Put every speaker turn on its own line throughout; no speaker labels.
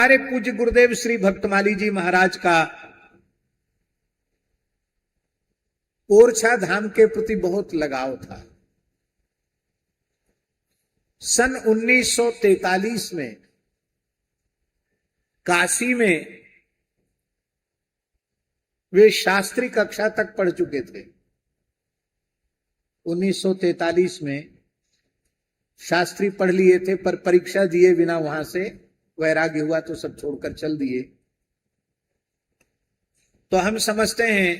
हमारे पूज्य गुरुदेव श्री भक्तमाली जी महाराज का ओरछा धाम के प्रति बहुत लगाव था। सन 1943 में काशी में वे शास्त्री कक्षा तक पढ़ चुके थे। 1943 में शास्त्री पढ़ लिए थे, पर परीक्षा दिए बिना वहां से वैराग्य हुआ तो सब छोड़कर चल दिए। तो हम समझते हैं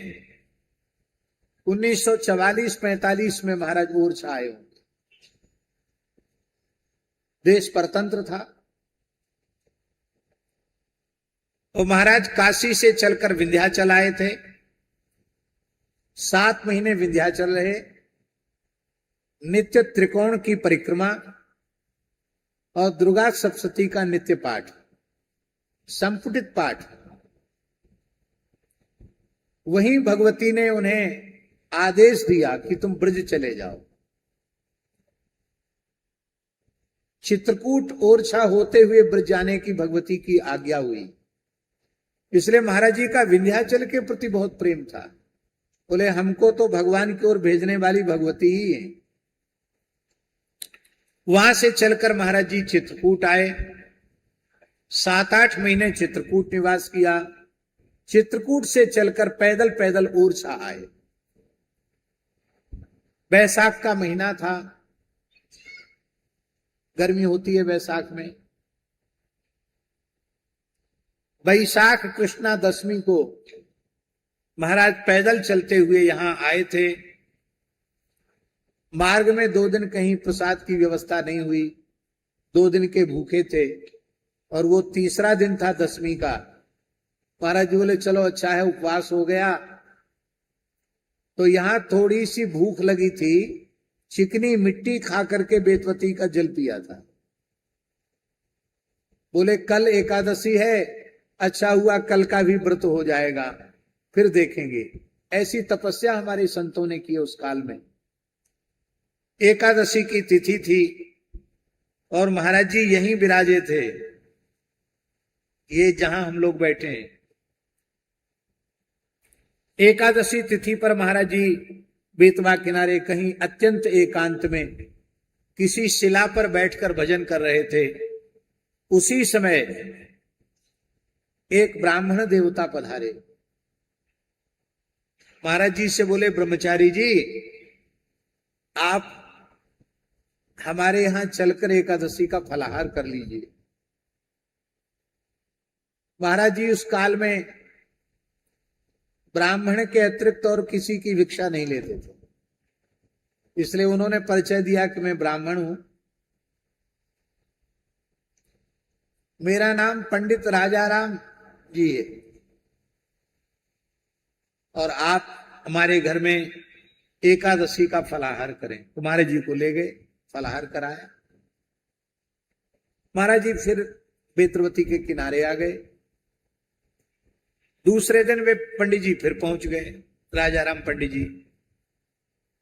1944-45 में महाराज ओरछा आए होंगे। देश परतंत्र था और महाराज काशी से चलकर विंध्याचल आए थे। 7 महीने विंध्याचल रहे, नित्य त्रिकोण की परिक्रमा और दुर्गा सप्तशती का नित्य पाठ, संपुटित पाठ। वहीं भगवती ने उन्हें आदेश दिया कि तुम ब्रज चले जाओ। चित्रकूट ओरछा होते हुए ब्रज जाने की भगवती की आज्ञा हुई। इसलिए महाराज जी का विंध्याचल के प्रति बहुत प्रेम था। बोले हमको तो भगवान की ओर भेजने वाली भगवती ही है। वहां से चलकर महाराज जी चित्रकूट आए। 7-8 महीने चित्रकूट निवास किया। चित्रकूट से चलकर पैदल पैदल ओरछा आए। बैसाख का महीना था, गर्मी होती है बैसाख में। बैसाख कृष्णा दशमी को महाराज पैदल चलते हुए यहां आए थे। मार्ग में 2 दिन कहीं प्रसाद की व्यवस्था नहीं हुई। 2 दिन के भूखे थे और वो तीसरा दिन था दशमी का। महाराज जी बोले चलो अच्छा है, उपवास हो गया। तो यहां थोड़ी सी भूख लगी थी, चिकनी मिट्टी खा करके बेतवती का जल पिया था। बोले कल एकादशी है, अच्छा हुआ कल का भी व्रत हो जाएगा, फिर देखेंगे। ऐसी तपस्या हमारे संतों ने की उस काल में। एकादशी की तिथि थी और महाराज जी यहीं विराजे थे, ये जहां हम लोग बैठे हैं। एकादशी तिथि पर महाराज जी बेतवा किनारे कहीं अत्यंत एकांत में किसी शिला पर बैठकर भजन कर रहे थे। उसी समय एक ब्राह्मण देवता पधारे। महाराज जी से बोले ब्रह्मचारी जी, आप हमारे यहां चलकर एकादशी का फलाहार कर लीजिए। महाराज जी उस काल में ब्राह्मण के अतिरिक्त और किसी की भिक्षा नहीं लेते थे, इसलिए उन्होंने परिचय दिया कि मैं ब्राह्मण हूं, मेरा नाम पंडित राजाराम जी है और आप हमारे घर में एकादशी का फलाहार करें। तो महाराज जी को ले गए, फलाहार कराया। महाराज जी फिर बेतवती के किनारे आ गए। दूसरे दिन वे पंडित जी फिर पहुंच गए, राजाराम पंडित जी।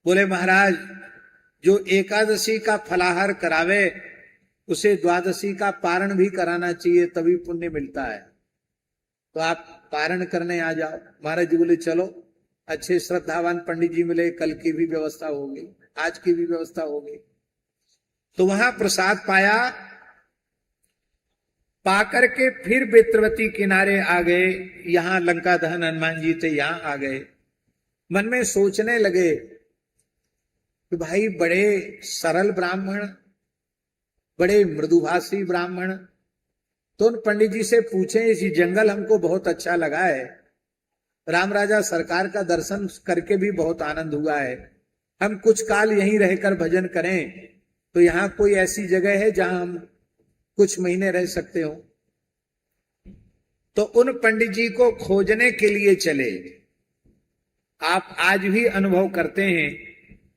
बोले महाराज, जो एकादशी का फलाहार करावे उसे द्वादशी का पारण भी कराना चाहिए, तभी पुण्य मिलता है। तो आप पारण करने आ जाओ। महाराज जी बोले चलो। अच्छे श्रद्धावान पंडित जी मिले, कल की भी व्यवस्था होगी, आज की भी व्यवस्था होगी। तो वहां प्रसाद पाया, पाकर के फिर बेतवती किनारे आ गए। यहां लंका दहन हनुमान जी थे, यहां आ गए। मन में सोचने लगे कि भाई बड़े सरल ब्राह्मण, बड़े मृदुभाषी ब्राह्मण। तो उन पंडित जी से पूछे, इस जंगल हमको बहुत अच्छा लगा है, राम राजा सरकार का दर्शन करके भी बहुत आनंद हुआ है, हम कुछ काल यहीं रहकर भजन करें, तो यहाँ कोई ऐसी जगह है जहां हम कुछ महीने रह सकते हो? तो उन पंडित जी को खोजने के लिए चले। आप आज भी अनुभव करते हैं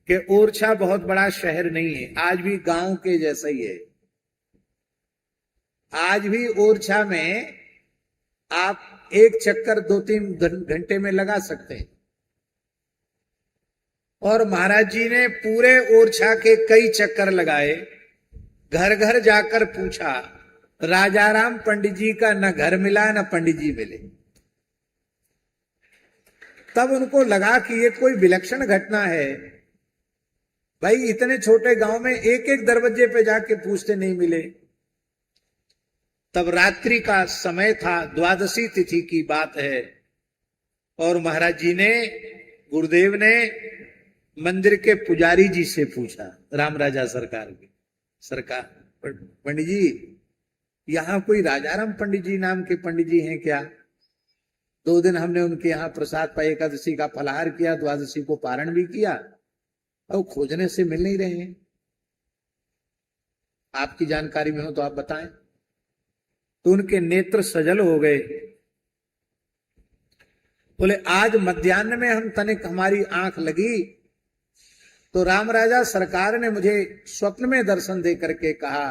कि ओरछा बहुत बड़ा शहर नहीं है, आज भी गांव के जैसा ही है। आज भी ओरछा में आप एक चक्कर 2-3 घंटे में लगा सकते हैं। और महाराज जी ने पूरे ओरछा के कई चक्कर लगाए, घर घर जाकर पूछा, राजाराम पंडित जी का न घर मिला न पंडित जी मिले। तब उनको लगा कि ये कोई विलक्षण घटना है। भाई इतने छोटे गांव में एक एक दरवाजे पे जाके पूछते नहीं मिले। तब रात्रि का समय था, द्वादशी तिथि की बात है, और महाराज जी ने, गुरुदेव ने मंदिर के पुजारी जी से पूछा, राम राजा सरकार के, सरकार पंडित जी यहां कोई राजाराम पंडित जी नाम के पंडित जी हैं क्या? 2 दिन हमने उनके यहाँ प्रसाद पाए, एकादशी का फलाहार किया, द्वादशी को पारण भी किया, और खोजने से मिल नहीं रहे हैं। आपकी जानकारी में हो तो आप बताएं। तो उनके नेत्र सजल हो गए। बोले आज मध्याह्न में हम तनिक हमारी आंख लगी तो राम राजा सरकार ने मुझे स्वप्न में दर्शन दे करके कहा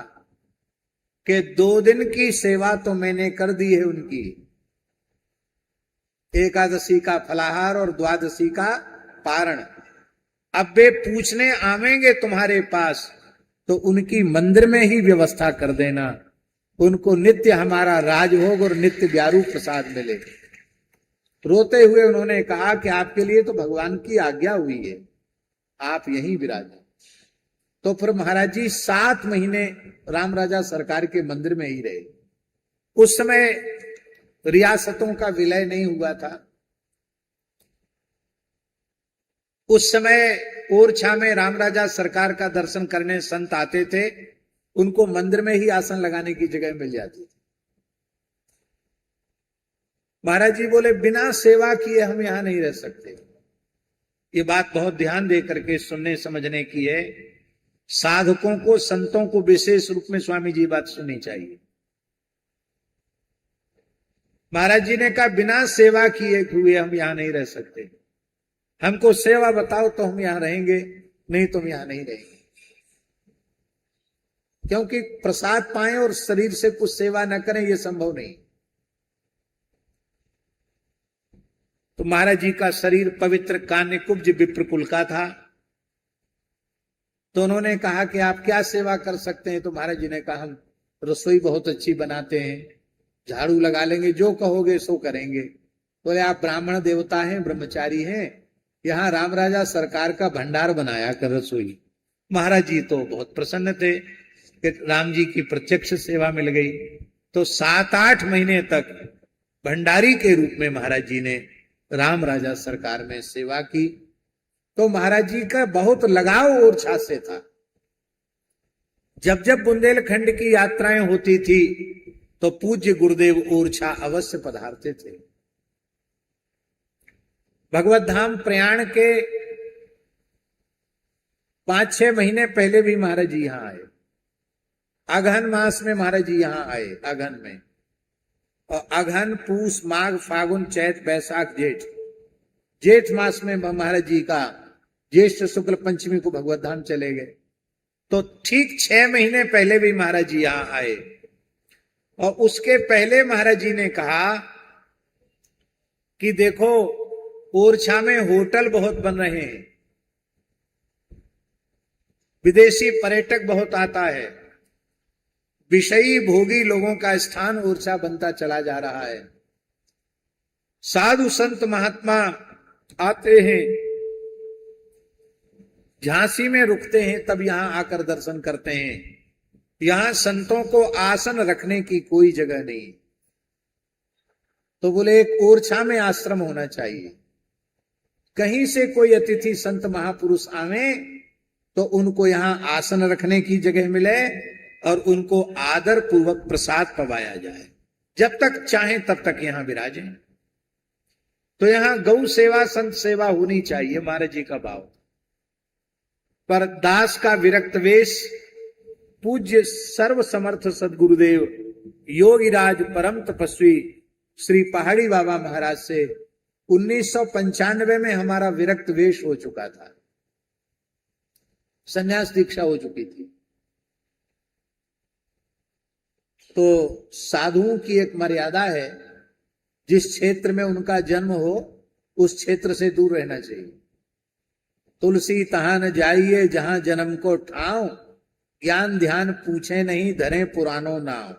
कि 2 दिन की सेवा तो मैंने कर दी है उनकी, एकादशी का फलाहार और द्वादशी का पारण। अब वे पूछने आवेंगे तुम्हारे पास तो उनकी मंदिर में ही व्यवस्था कर देना, उनको नित्य हमारा राजभोग और नित्य ब्यारू प्रसाद मिले। रोते हुए उन्होंने कहा कि आपके लिए तो भगवान की आज्ञा हुई है, आप यहीं विराजें। तो फिर महाराज जी 7 महीने राम राजा सरकार के मंदिर में ही रहे। उस समय रियासतों का विलय नहीं हुआ था। उस समय ओरछा में राम राजा सरकार का दर्शन करने संत आते थे, उनको मंदिर में ही आसन लगाने की जगह मिल जाती थी। महाराज जी बोले बिना सेवा किए हम यहां नहीं रह सकते। ये बात बहुत ध्यान दे करके सुनने समझने की है। साधकों को, संतों को विशेष रूप में स्वामी जी बात सुननी चाहिए। महाराज जी ने कहा बिना सेवा किए हुए हम यहां नहीं रह सकते, हमको सेवा बताओ तो हम यहां रहेंगे, नहीं तो हम यहां नहीं रहेंगे। क्योंकि प्रसाद पाएं और शरीर से कुछ सेवा न करें यह संभव नहीं। तो महाराज जी का शरीर पवित्र कान्य कुब्ज विप्र कुल का था। तो उन्होंने कहा कि आप क्या सेवा कर सकते हैं? तो महाराज जी ने कहा हम रसोई बहुत अच्छी बनाते हैं, झाड़ू लगा लेंगे, जो कहोगे सो करेंगे। बोले आप ब्राह्मण देवता हैं, ब्रह्मचारी हैं, यहाँ राम राजा सरकार का भंडार बनाया कर रसोई। महाराज जी तो बहुत प्रसन्न थे कि राम जी की प्रत्यक्ष सेवा मिल गई। तो 7-8 महीने तक भंडारी के रूप में महाराज जी ने राम राजा सरकार में सेवा की। तो महाराज जी का बहुत लगाव ओरछा से था। जब जब बुंदेलखंड की यात्राएं होती थी तो पूज्य गुरुदेव ओरछा अवश्य पधारते थे। भगवत धाम प्रयाण के 5-6 महीने पहले भी महाराज जी यहां आए। अगहन मास में महाराज जी यहां आए, अगहन में। और अगहन, पूस, माघ, फागुन, चैत, बैसाख, जेठ मास में महाराज जी का ज्येष्ठ शुक्ल पंचमी को भगवत धाम चले गए। तो ठीक 6 महीने पहले भी महाराज जी यहां आए। और उसके पहले महाराज जी ने कहा कि देखो ओरछा में होटल बहुत बन रहे हैं, विदेशी पर्यटक बहुत आता है, विषयी भोगी लोगों का स्थान ओरछा बनता चला जा रहा है। साधु संत महात्मा आते हैं, झांसी में रुकते हैं, तब यहां आकर दर्शन करते हैं। यहां संतों को आसन रखने की कोई जगह नहीं। तो बोले एक ओरछा में आश्रम होना चाहिए। कहीं से कोई अतिथि संत महापुरुष आवे तो उनको यहां आसन रखने की जगह मिले और उनको आदर पूर्वक प्रसाद पवाया जाए। जब तक चाहे तब तक यहां विराजें। तो यहां गौ सेवा, संत सेवा होनी चाहिए, महाराज जी का भाव। पर दास का विरक्त वेश पूज्य सर्व समर्थ सदगुरुदेव योगीराज परम तपस्वी श्री पहाड़ी बाबा महाराज से 1995 में हमारा विरक्त वेश हो चुका था, संन्यास दीक्षा हो चुकी थी। तो साधुओं की एक मर्यादा है, जिस क्षेत्र में उनका जन्म हो उस क्षेत्र से दूर रहना चाहिए। तुलसी तहां न जाइए जहां जन्म को ठाव, ज्ञान ध्यान पूछे नहीं धरे पुरानो नाव।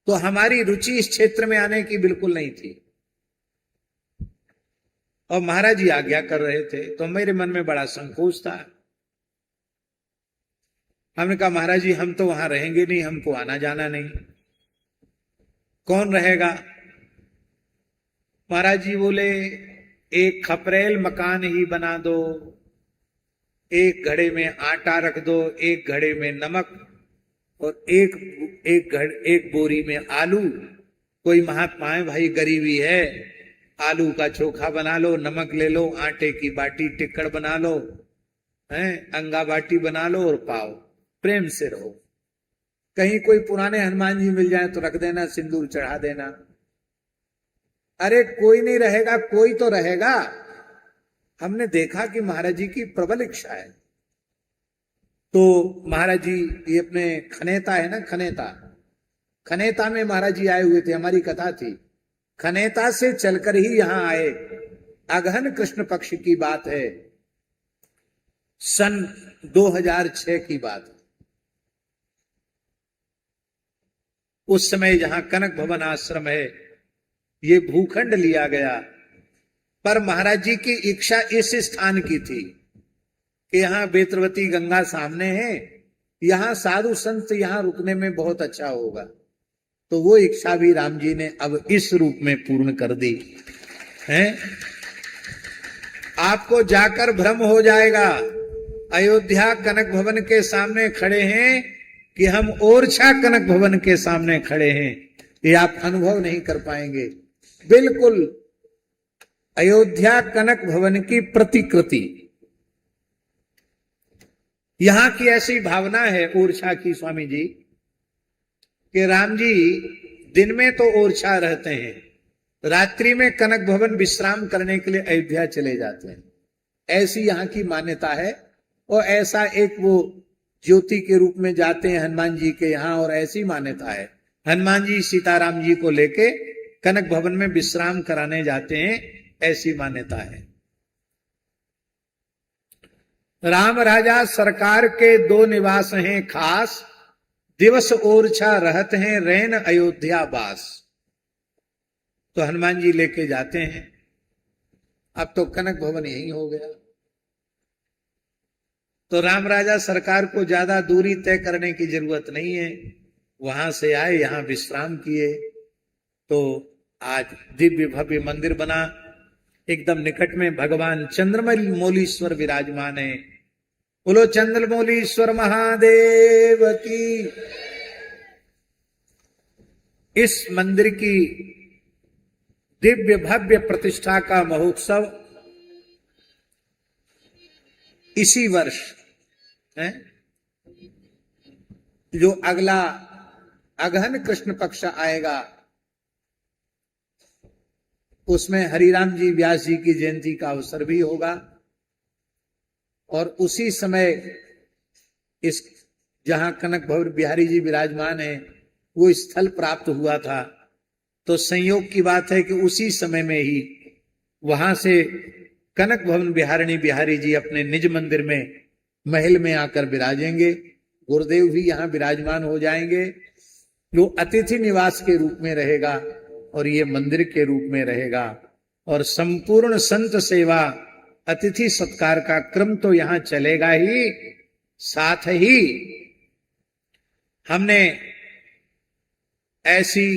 तो हमारी रुचि इस क्षेत्र में आने की बिल्कुल नहीं थी। और महाराज जी आज्ञा कर रहे थे तो मेरे मन में बड़ा संकोच था। हमने कहा महाराज जी हम तो वहां रहेंगे नहीं, हमको आना जाना नहीं, कौन रहेगा? महाराज जी बोले एक खपरेल मकान ही बना दो, एक घड़े में आटा रख दो, एक घड़े में नमक और एक बोरी में आलू। कोई महात्मा है भाई, गरीबी है, आलू का चोखा बना लो, नमक ले लो, आटे की बाटी टिक्कड़ बना लो, अंगा बाटी बना लो और पाओ, प्रेम से रहो। कहीं कोई पुराने हनुमान जी मिल जाए तो रख देना, सिंदूर चढ़ा देना। अरे कोई नहीं रहेगा, कोई तो रहेगा। हमने देखा कि महाराज जी की प्रबल इच्छा है। तो महाराज जी ये अपने खनेता है ना, खनेता में महाराज जी आए हुए थे, हमारी कथा थी। खनेता से चलकर ही यहां आए। अगहन कृष्ण पक्ष की बात है, सन 2006 की बात। उस समय जहां कनक भवन आश्रम है, ये भूखंड लिया गया। पर महाराज जी की इच्छा इस स्थान की थी कि यहां बेत्रवती गंगा सामने है, यहां साधु संत यहां रुकने में बहुत अच्छा होगा। तो वो इच्छा भी राम जी ने अब इस रूप में पूर्ण कर दी है। आपको जाकर भ्रम हो जाएगा, अयोध्या कनक भवन के सामने खड़े हैं कि हम ओरछा कनक भवन के सामने खड़े हैं, ये आप अनुभव नहीं कर पाएंगे। बिल्कुल अयोध्या कनक भवन की प्रतिकृति। यहां की ऐसी भावना है ओरछा की स्वामी जी कि राम जी दिन में तो ओरछा रहते हैं, रात्रि में कनक भवन विश्राम करने के लिए अयोध्या चले जाते हैं। ऐसी यहाँ की मान्यता है। और ऐसा एक वो ज्योति के रूप में जाते हैं हनुमान जी के यहाँ, और ऐसी मान्यता है हनुमान जी सीताराम जी को लेके कनक भवन में विश्राम कराने जाते हैं, ऐसी मान्यता है। राम राजा सरकार के दो निवास हैं खास, दिवस ओरछा रहत हैं, रैन अयोध्या बास। तो हनुमान जी लेके जाते हैं। अब तो कनक भवन यही हो गया। तो राम राजा सरकार को ज्यादा दूरी तय करने की जरूरत नहीं है, वहां से आए, यहां विश्राम किए। तो आज दिव्य भव्य मंदिर बना, एकदम निकट में भगवान चंद्रमौलीश्वर विराजमान है। बोलो चंद्रमौलीश्वर महादेव की। इस मंदिर की दिव्य भव्य प्रतिष्ठा का महोत्सव इसी वर्ष है, जो अगला अगहन कृष्ण पक्ष आएगा, उसमें हरिराम जी व्यास जी की जयंती का अवसर भी होगा। और उसी समय इस जहां कनक भवन बिहारी जी विराजमान है, वो स्थल प्राप्त हुआ था। तो संयोग की बात है कि उसी समय में ही वहां से कनक भवन बिहारिणी बिहारी जी अपने निज मंदिर में महल में आकर विराजेंगे। गुरुदेव भी यहाँ विराजमान हो जाएंगे, जो अतिथि निवास के रूप में रहेगा और ये मंदिर के रूप में रहेगा। और संपूर्ण संत सेवा अतिथि सत्कार का क्रम तो यहाँ चलेगा ही, साथ ही हमने ऐसी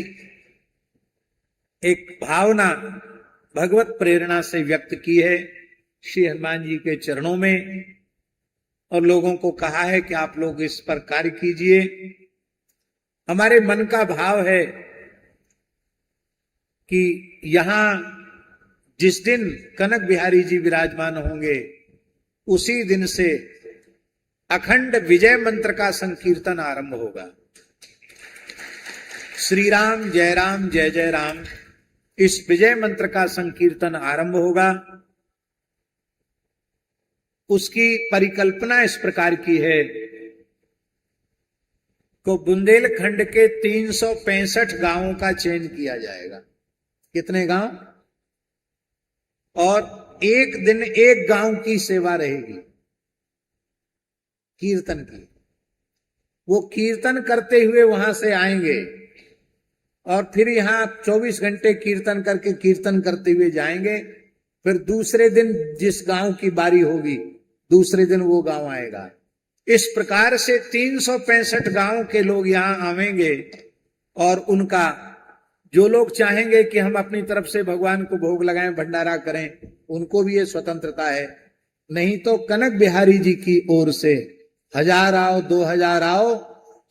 एक भावना भगवत प्रेरणा से व्यक्त की है श्री हनुमान जी के चरणों में, और लोगों को कहा है कि आप लोग इस पर कार्य कीजिए। हमारे मन का भाव है कि यहां जिस दिन कनक बिहारी जी विराजमान होंगे, उसी दिन से अखंड विजय मंत्र का संकीर्तन आरंभ होगा। श्री राम जय जय राम, इस विजय मंत्र का संकीर्तन आरंभ होगा। उसकी परिकल्पना इस प्रकार की है को बुंदेलखंड के 365 गांवों का चयन किया जाएगा। कितने गांव? और एक दिन एक गांव की सेवा रहेगी कीर्तन की। वो कीर्तन करते हुए वहां से आएंगे और फिर यहाँ 24 घंटे कीर्तन करके कीर्तन करते हुए जाएंगे। फिर दूसरे दिन जिस गांव की बारी होगी दूसरे दिन वो गांव आएगा। इस प्रकार से 365 गांव के लोग यहाँ आवेंगे और उनका जो लोग चाहेंगे कि हम अपनी तरफ से भगवान को भोग लगाएं, भंडारा करें, उनको भी ये स्वतंत्रता है। नहीं तो कनक बिहारी जी की ओर से 1000 आओ 2000 आओ,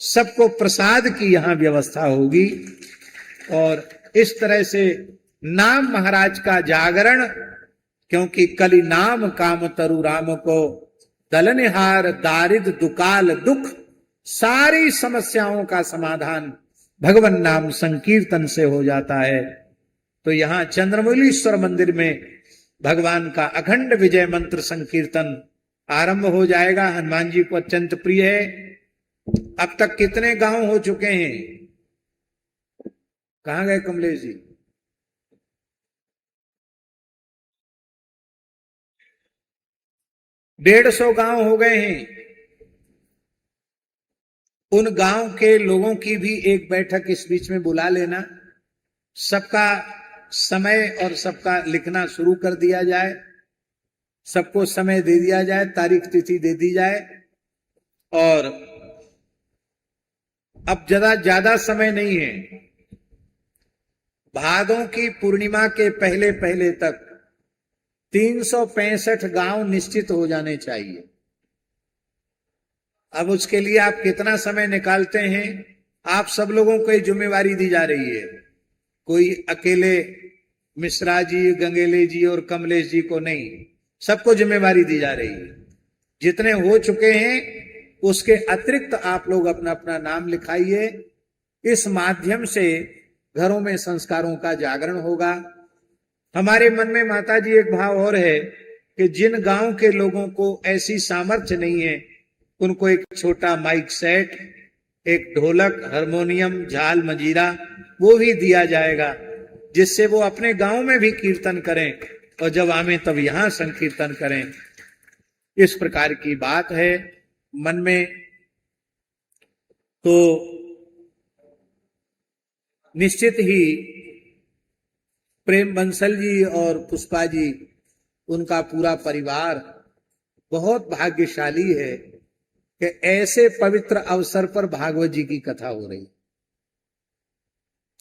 सबको प्रसाद की यहाँ व्यवस्था होगी। और इस तरह से नाम महाराज का जागरण, क्योंकि कली नाम काम तरु राम को, दलनिहार दारिद दुकाल दुख, सारी समस्याओं का समाधान भगवान नाम संकीर्तन से हो जाता है। तो यहाँ चंद्रमौलीश्वर मंदिर में भगवान का अखंड विजय मंत्र संकीर्तन आरंभ हो जाएगा। हनुमान जी को अत्यंत प्रिय है। अब तक कितने गांव हो चुके हैं? कहां गए कमलेश जी? डेढ़ 150 गांव हो गए हैं। उन गांव के लोगों की भी एक बैठक इस बीच में बुला लेना, सबका समय और सबका लिखना शुरू कर दिया जाए, सबको समय दे दिया जाए, तारीख तिथि दे दी जाए। और अब ज्यादा समय नहीं है। भादों की पूर्णिमा के पहले पहले तक 365 गांव निश्चित हो जाने चाहिए। अब उसके लिए आप कितना समय निकालते हैं, आप सब लोगों को जिम्मेवारी दी जा रही है। कोई अकेले मिश्रा जी, गंगेले जी और कमलेश जी को नहीं, सबको जिम्मेवारी दी जा रही है। जितने हो चुके हैं उसके अतिरिक्त आप लोग अपना अपना नाम लिखाइए। इस माध्यम से घरों में संस्कारों का जागरण होगा। हमारे मन में माता जी एक भाव और है कि जिन गांव के लोगों को ऐसी सामर्थ्य नहीं है, उनको एक छोटा माइक सेट, एक ढोलक, हारमोनियम, झाल, मंजीरा वो भी दिया जाएगा, जिससे वो अपने गांव में भी कीर्तन करें और जब आवे तब यहां संकीर्तन करें। इस प्रकार की बात है मन में। तो निश्चित ही प्रेम बंसल जी और पुष्पा जी, उनका पूरा परिवार बहुत भाग्यशाली है कि ऐसे पवित्र अवसर पर भागवत जी की कथा हो रही है।